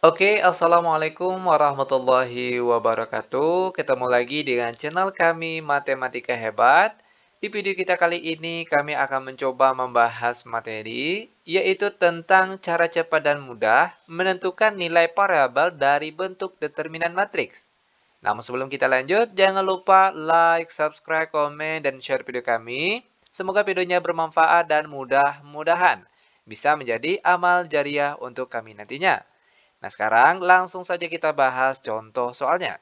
Assalamualaikum warahmatullahi wabarakatuh. Ketemu lagi dengan channel kami Matematika Hebat. Di video kita kali ini kami akan mencoba membahas materi, yaitu tentang cara cepat dan mudah menentukan nilai variabel dari bentuk determinan matriks. Namun sebelum kita lanjut, jangan lupa like, subscribe, komen, dan share video kami. Semoga videonya bermanfaat dan mudah-mudahan bisa menjadi amal jariah untuk kami nantinya. Nah, sekarang langsung saja kita bahas contoh soalnya.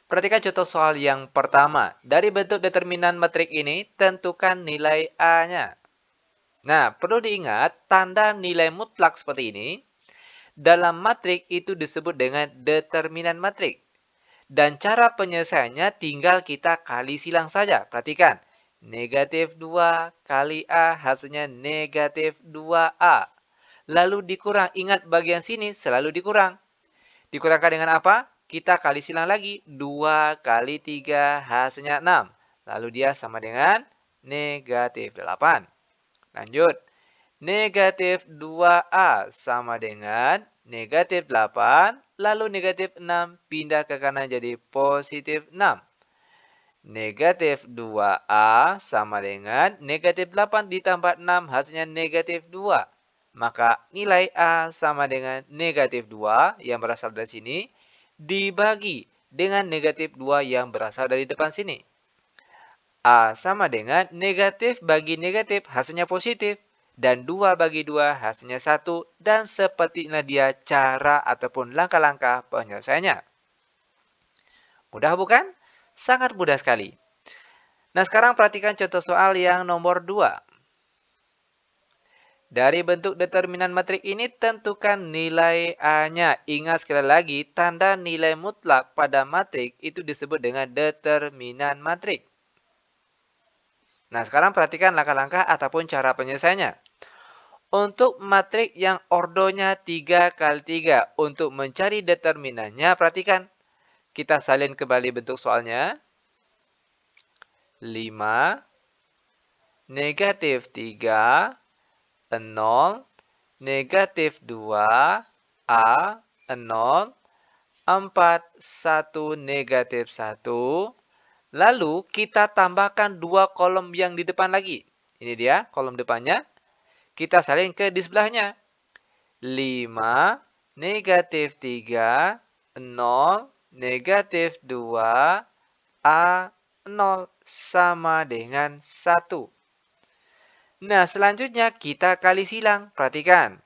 Perhatikan contoh soal yang pertama. Dari bentuk determinan metrik ini, tentukan nilai A-nya. Nah, perlu diingat, tanda nilai mutlak seperti ini, dalam matrik itu disebut dengan determinan matrik. Dan cara penyelesaiannya tinggal kita kali silang saja. Perhatikan, negatif 2 kali A hasilnya negatif 2A. Lalu dikurang, ingat bagian sini selalu dikurang. Dikurangkan dengan apa? Kita kali silang lagi. 2 kali 3 hasilnya 6. Lalu dia sama dengan negatif 8. Lanjut. Negatif 2A sama dengan negatif 8. Lalu negatif 6 pindah ke kanan jadi positif 6. Negatif 2A sama dengan negatif 8 ditambah 6 hasilnya negatif 2. Maka nilai A sama dengan negatif 2 yang berasal dari sini dibagi dengan negatif 2 yang berasal dari depan sini. A sama dengan negatif bagi negatif hasilnya positif. Dan 2 bagi 2 hasilnya 1. Dan seperti inilah dia cara ataupun langkah-langkah penyelesaiannya. Mudah bukan? Sangat mudah sekali. Nah, sekarang perhatikan contoh soal yang nomor 2. Dari bentuk determinan matrik ini, tentukan nilai A-nya. Ingat sekali lagi, tanda nilai mutlak pada matrik itu disebut dengan determinan matrik. Nah, sekarang perhatikan langkah-langkah ataupun cara penyelesaiannya. Untuk matrik yang ordonya 3 kali 3, untuk mencari determinannya, perhatikan. Kita salin kembali bentuk soalnya. 5, negatif 3, 0, negatif 2, A, 0, 4, 1, negatif 1. Lalu kita tambahkan 2 kolom yang di depan lagi. Ini dia kolom depannya. Kita salin ke di sebelahnya. 5, negatif 3, 0, negatif 2, A, 0 sama dengan 1. Nah, selanjutnya kita kali silang. Perhatikan.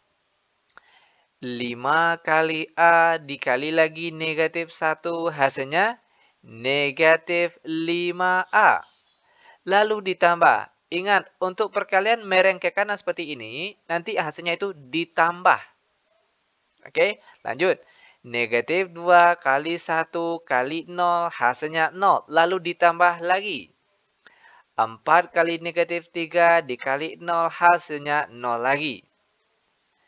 5 kali A dikali lagi negatif 1 hasilnya negatif 5A. Lalu ditambah. Ingat, untuk perkalian mereng ke kanan seperti ini, nanti hasilnya itu ditambah. Oke, lanjut. Negatif 2 kali 1 kali 0 hasilnya 0. Lalu ditambah lagi. 4 kali negatif 3 dikali 0 hasilnya 0 lagi.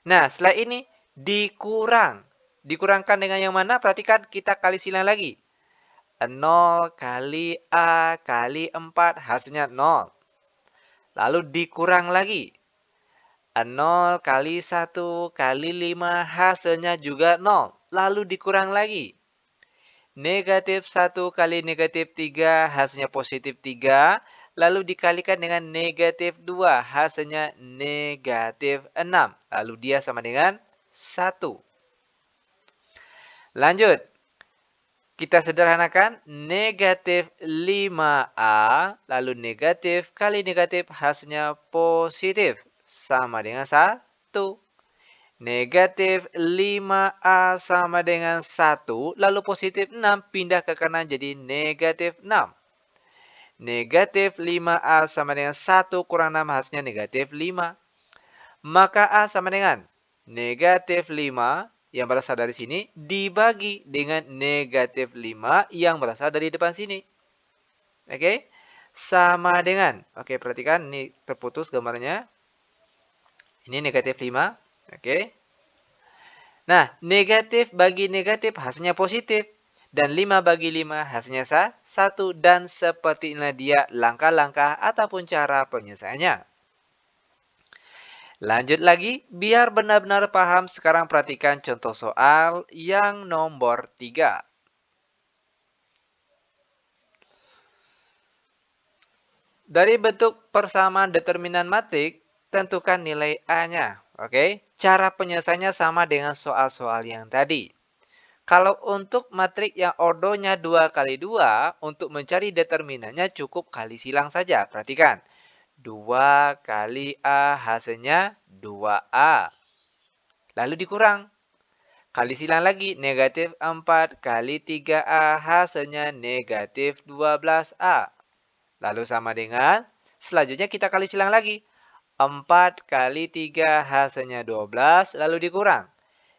Nah, setelah ini dikurang. Dikurangkan dengan yang mana? Perhatikan, kita kali silang lagi. 0 kali A kali 4 hasilnya 0. Lalu dikurang lagi. 0 kali 1 kali 5 hasilnya juga 0. Lalu dikurang lagi. Negatif 1 kali negatif 3 hasilnya positif 3. Lalu dikalikan dengan negatif 2 hasilnya negatif 6. Lalu dia sama dengan 1. Lanjut. Kita sederhanakan, negatif 5A, lalu negatif kali negatif hasilnya positif. Sama dengan 1. Negatif 5A sama dengan 1, lalu positif 6 pindah ke kanan jadi negatif 6. Negatif 5A sama dengan 1 kurang 6 hasilnya negatif 5. Maka A sama dengan negatif 5 yang berasal dari sini dibagi dengan negatif 5 yang berasal dari depan sini. Oke? Sama dengan. Oke, perhatikan ini terputus gambarnya. Ini negatif 5. Oke. Nah, negatif bagi negatif hasilnya positif. Dan 5 bagi 5 hasilnya 1. Dan seperti inilah dia langkah-langkah ataupun cara penyelesaiannya. Lanjut lagi, biar benar-benar paham, sekarang perhatikan contoh soal yang nomor 3. Dari bentuk persamaan determinan matrik, tentukan nilai A-nya. Oke, cara penyelesaiannya sama dengan soal-soal yang tadi. Kalau untuk matrik yang ordonya 2 kali 2, untuk mencari determinannya cukup kali silang saja. Perhatikan, 2 kali A hasilnya 2A. Lalu dikurang. Kali silang lagi, negatif 4 kali 3A hasilnya negatif 12A. Lalu sama dengan, selanjutnya kita kali silang lagi. 4 kali 3 hasilnya 12, lalu dikurang.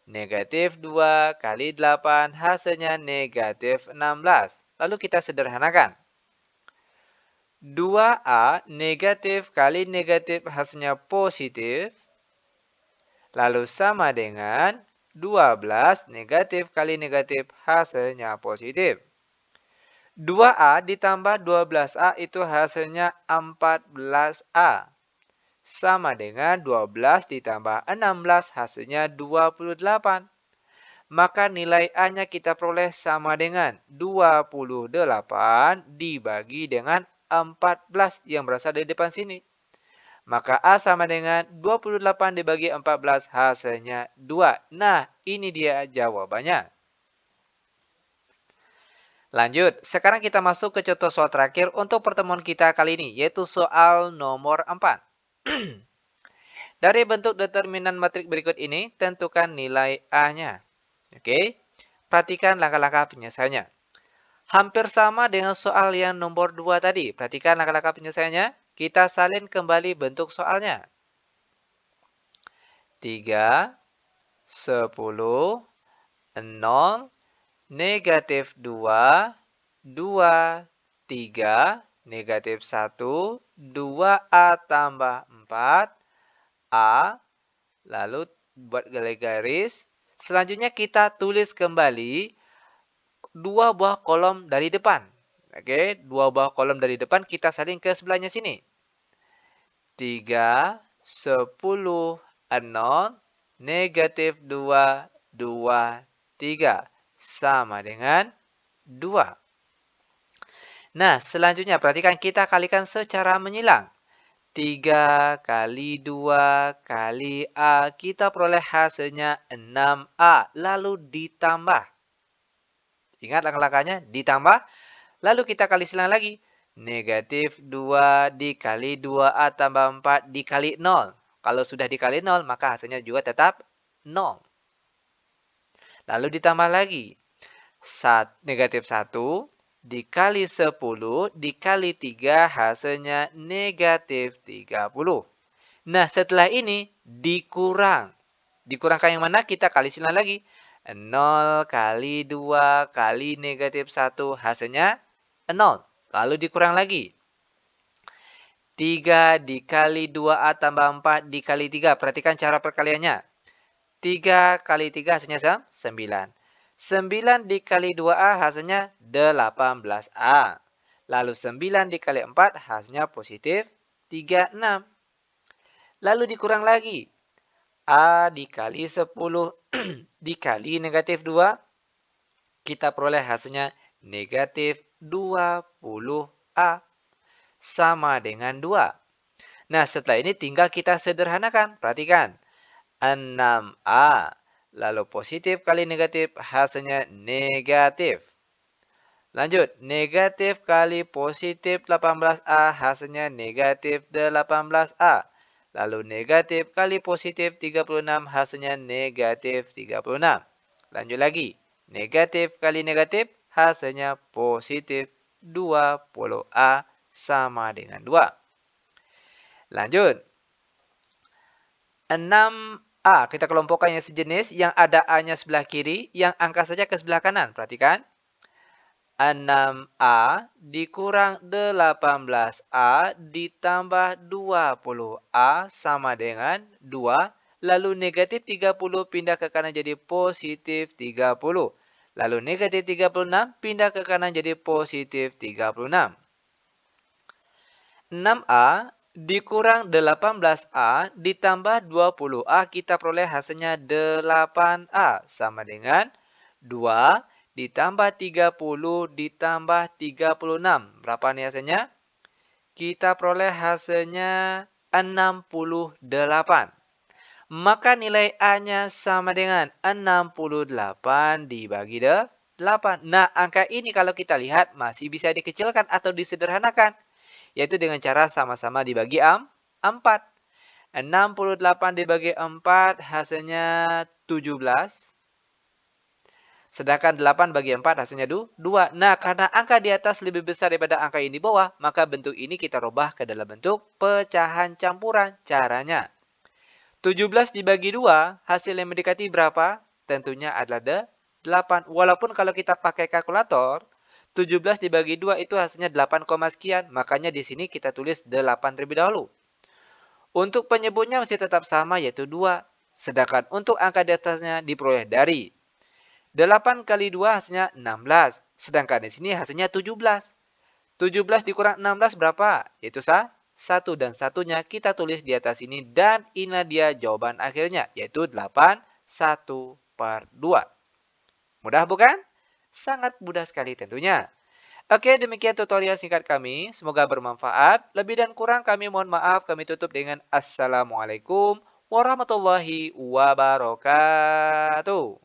Negatif 2 kali 8 hasilnya negatif 16. Lalu kita sederhanakan. 2A negatif kali negatif hasilnya positif. Lalu sama dengan 12 negatif kali negatif hasilnya positif. 2A ditambah 12A itu hasilnya 14A. Sama dengan 12 ditambah 16 hasilnya 28. Maka nilai A-nya kita peroleh sama dengan 28 dibagi dengan 14 yang berasal dari depan sini. Maka A sama dengan 28 dibagi 14 hasilnya 2. Nah, ini dia jawabannya. Lanjut, sekarang kita masuk ke contoh soal terakhir untuk pertemuan kita kali ini, yaitu soal nomor 4. Dari bentuk determinan matrik berikut ini, tentukan nilai A-nya. Oke, perhatikan langkah-langkah penyelesaiannya. Hampir sama dengan soal yang nomor 2 tadi. Perhatikan langkah-langkah penyelesaiannya. Kita salin kembali bentuk soalnya. 3, 10, 0, negatif 2, 2, 3, negatif 1, 2A tambah 4, A, lalu buat garis. Selanjutnya kita tulis kembali dua buah kolom dari depan. Oke, dua buah kolom dari depan kita salin ke sebelahnya sini. 3, 10, 0, negatif 2, 2, 3. Sama dengan 2. Nah, selanjutnya perhatikan kita kalikan secara menyilang. 3 kali 2 kali A, kita peroleh hasilnya 6A. Lalu ditambah. Ingat langkah-langkahnya, ditambah. Lalu kita kali silang lagi. Negatif 2 dikali 2A tambah 4 dikali 0. Kalau sudah dikali 0, maka hasilnya juga tetap 0. Lalu ditambah lagi. Negatif 1 dikali 10 dikali 3 hasilnya negatif 30. Nah, setelah ini dikurang. Dikurangkan yang mana? Kita kali silang lagi. 0 kali 2 kali negatif 1 hasilnya 0. Lalu dikurang lagi. 3 dikali 2A tambah 4 dikali 3. Perhatikan cara perkaliannya. 3 kali 3 hasilnya 9. 9 dikali 2A hasilnya 18A. Lalu 9 dikali 4 hasilnya positif 36. Lalu dikurang lagi. A dikali 10 dikali negatif 2. Kita peroleh hasilnya negatif 20A. Sama dengan 2. Nah, setelah ini tinggal kita sederhanakan. Perhatikan. 6A. Lalu positif kali negatif hasilnya negatif. Lanjut, negatif kali positif 18A hasilnya negatif 18A. Lalu negatif kali positif 36 hasilnya negatif 36. Lanjut lagi, negatif kali negatif hasilnya positif 20A sama dengan 2. Lanjut, 6A, kita kelompokkan yang sejenis, yang ada A-nya sebelah kiri, yang angka saja ke sebelah kanan. Perhatikan. 6A dikurang 18A ditambah 20A sama dengan 2. Lalu negatif 30 pindah ke kanan jadi positif 30. Lalu negatif 36 pindah ke kanan jadi positif 36. 6A Dikurang 18A ditambah 20A, kita peroleh hasilnya 8A. Sama dengan 2 ditambah 30 ditambah 36. Berapa nih hasilnya? Kita peroleh hasilnya 68. Maka nilai A-nya sama dengan 68 dibagi 8. Nah, angka ini kalau kita lihat masih bisa dikecilkan atau disederhanakan. Yaitu dengan cara sama-sama dibagi 4. 68 dibagi 4 hasilnya 17. Sedangkan 8 bagi 4 hasilnya 2. Nah, karena angka di atas lebih besar daripada angka yang di bawah, maka bentuk ini kita rubah ke dalam bentuk pecahan campuran. Caranya, 17 dibagi 2, hasil yang mendekati berapa? Tentunya adalah 8. Walaupun kalau kita pakai kalkulator, 17 dibagi 2 itu hasilnya 8, sekian. Makanya di sini kita tulis 8 terlebih dahulu. Untuk penyebutnya masih tetap sama, yaitu 2. Sedangkan untuk angka di atasnya diperoleh dari 8 kali 2 hasilnya 16. Sedangkan di sini hasilnya 17. 17 dikurang 16 berapa? Yaitu 1, dan satunya kita tulis di atas ini, dan inilah dia jawaban akhirnya, yaitu 8, 1/2. Mudah bukan? Sangat mudah sekali tentunya. Oke, demikian tutorial singkat kami. Semoga bermanfaat. Lebih dan kurang kami mohon maaf. Kami tutup dengan Assalamualaikum warahmatullahi wabarakatuh.